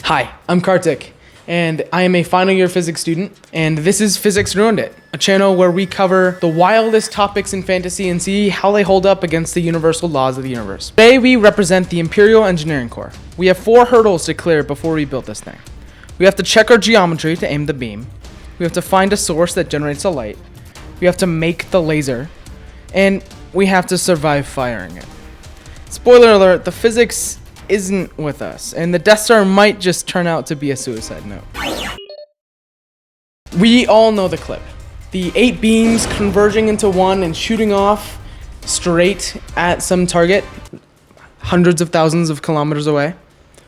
Hi, I'm Kartik, and I am a final year physics student, and this is Physics Ruined It, a channel where we cover the wildest topics in fantasy and see how they hold up against the universal laws of the universe. Today we represent the Imperial Engineering Corps. We have 4 hurdles to clear before we build this thing. We have to check our geometry to aim the beam. We have to find a source that generates the light. We have to make the laser, and we have to survive firing it. Spoiler alert, the physics isn't with us, and the Death Star might just turn out to be a suicide note. We all know the clip. The 8 beams converging into one and shooting off straight at some target hundreds of thousands of kilometers away.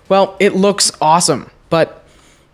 Well, it looks awesome, but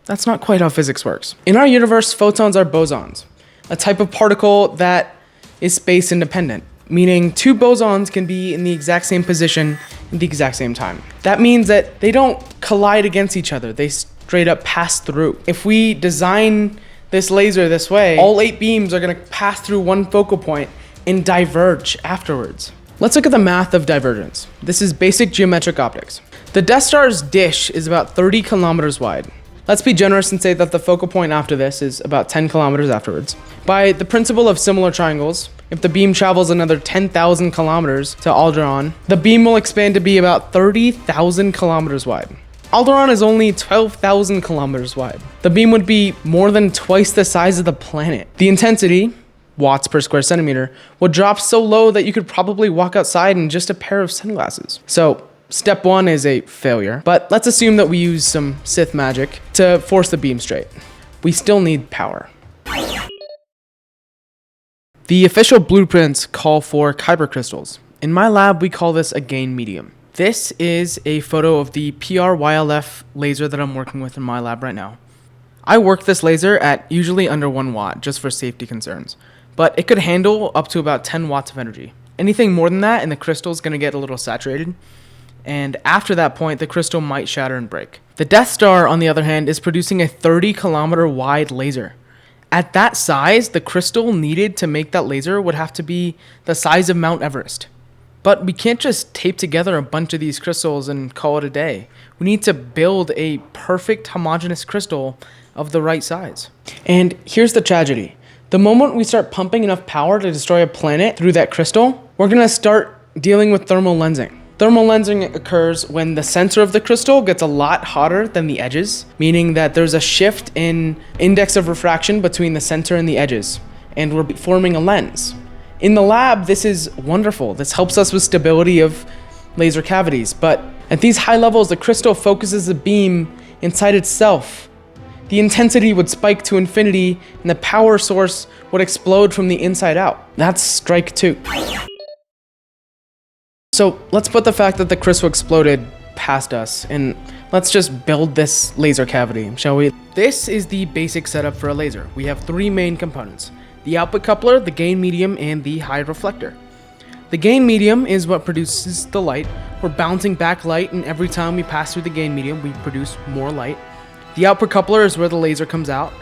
that's not quite how physics works. In our universe, photons are bosons, a type of particle that is space independent, meaning 2 bosons can be in the exact same position at the exact same time. That means that they don't collide against each other, they straight up pass through. If we design this laser this way, all 8 beams are gonna pass through one focal point and diverge afterwards. Let's look at the math of divergence. This is basic geometric optics. The Death Star's dish is about 30 kilometers wide. Let's be generous and say that the focal point after this is about 10 kilometers afterwards. By the principle of similar triangles, if the beam travels another 10,000 kilometers to Alderaan, the beam will expand to be about 30,000 kilometers wide. Alderaan is only 12,000 kilometers wide. The beam would be more than twice the size of the planet. The intensity, watts per square centimeter, would drop so low that you could probably walk outside in just a pair of sunglasses. So, step 1 is a failure, but let's assume that we use some Sith magic to force the beam straight. We still need power. The official blueprints call for Kyber crystals. In my lab, we call this a gain medium. This is a photo of the PRYLF laser that I'm working with in my lab right now. I work this laser at usually under 1 watt just for safety concerns, but it could handle up to about 10 watts of energy. Anything more than that and the crystal is going to get a little saturated, and after that point, the crystal might shatter and break. The Death Star, on the other hand, is producing a 30-kilometer wide laser. At that size, the crystal needed to make that laser would have to be the size of Mount Everest. But we can't just tape together a bunch of these crystals and call it a day. We need to build a perfect homogeneous crystal of the right size. And here's the tragedy. The moment we start pumping enough power to destroy a planet through that crystal, we're going to start dealing with thermal lensing. Thermal lensing occurs when the center of the crystal gets a lot hotter than the edges, meaning that there's a shift in index of refraction between the center and the edges, and we're forming a lens. In the lab, this is wonderful. This helps us with stability of laser cavities, but at these high levels, the crystal focuses the beam inside itself. The intensity would spike to infinity, and the power source would explode from the inside out. That's strike 2. So let's put the fact that the crystal exploded past us, and let's just build this laser cavity, shall we? This is the basic setup for a laser. We have 3 main components: the output coupler, the gain medium, and the high reflector. The gain medium is what produces the light. We're bouncing back light, and every time we pass through the gain medium, we produce more light. The output coupler is where the laser comes out,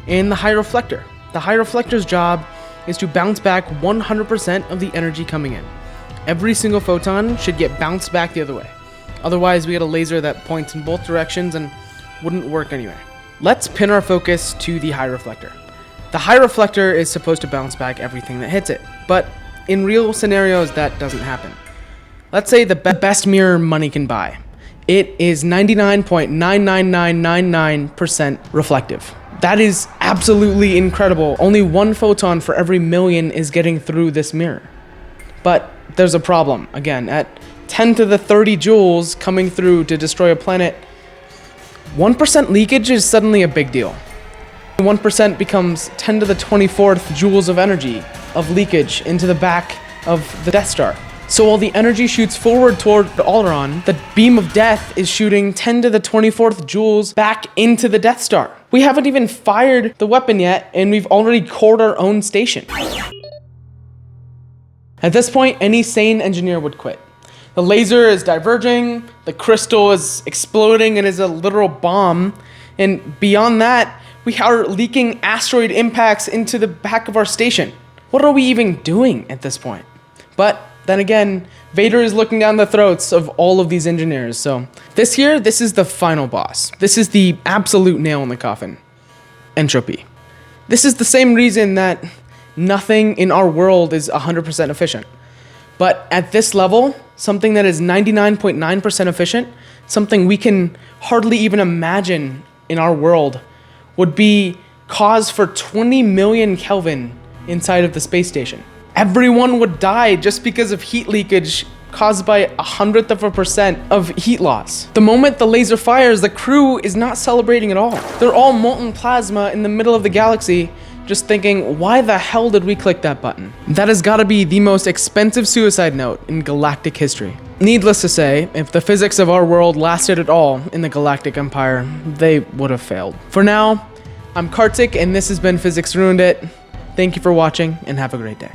and the high reflector. The high reflector's job is to bounce back 100% of the energy coming in. Every single photon should get bounced back the other way. Otherwise, we get a laser that points in both directions and wouldn't work anyway. Let's pin our focus to the high reflector. The high reflector is supposed to bounce back everything that hits it, but in real scenarios, that doesn't happen. Let's say the best mirror money can buy. It is 99.99999% reflective. That is absolutely incredible. Only 1 photon for every million is getting through this mirror. But there's a problem. Again, at 10 to the 30 joules coming through to destroy a planet, 1% leakage is suddenly a big deal. 1% becomes 10 to the 24th joules of energy of leakage into the back of the Death Star. So while the energy shoots forward toward Alderaan, the beam of death is shooting 10 to the 24th joules back into the Death Star. We haven't even fired the weapon yet, and we've already cored our own station. At this point, any sane engineer would quit. The laser is diverging, The crystal is exploding and is a literal bomb. And beyond that, we are leaking asteroid impacts into the back of our station. What are we even doing at this point? But then again, Vader is looking down the throats of all of these engineers. So this is the final boss. This is the absolute nail in the coffin. Entropy. This is the same reason that nothing in our world is 100% efficient. But at this level, something that is 99.9% efficient, something we can hardly even imagine in our world, would be cause for 20 million Kelvin inside of the space station. Everyone would die just because of heat leakage caused by 1/100% of heat loss. The moment the laser fires, the crew is not celebrating at all. They're all molten plasma in the middle of the galaxy, just thinking, why the hell did we click that button? That has got to be the most expensive suicide note in galactic history. Needless to say, if the physics of our world lasted at all in the Galactic Empire, they would have failed. For now, I'm Kartik, and this has been Physics Ruined It. Thank you for watching, and have a great day.